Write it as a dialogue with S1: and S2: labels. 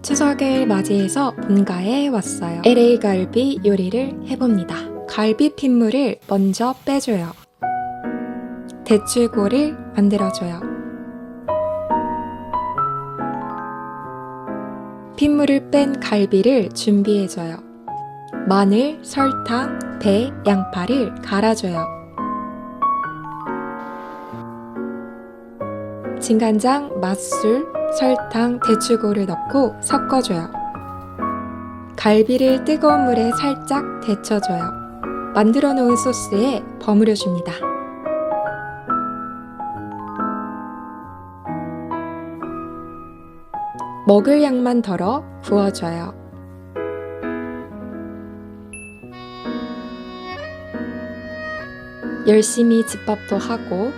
S1: 추석을 맞이해서 본가에 왔어요. LA 갈비 요리를 해봅니다. 갈비 핏물을 먼저 빼줘요. 대추고를 만들어줘요. 핏물을 뺀 갈비를 준비해줘요. 마늘, 설탕, 배, 양파를 갈아줘요. 진간장, 맛술, 설탕, 대추고를 넣고 섞어줘요. 갈비를 뜨거운 물에 살짝 데쳐줘요. 만들어 놓은 소스에 버무려줍니다. 먹을 양만 덜어 부어줘요. 열심히 집밥도 하고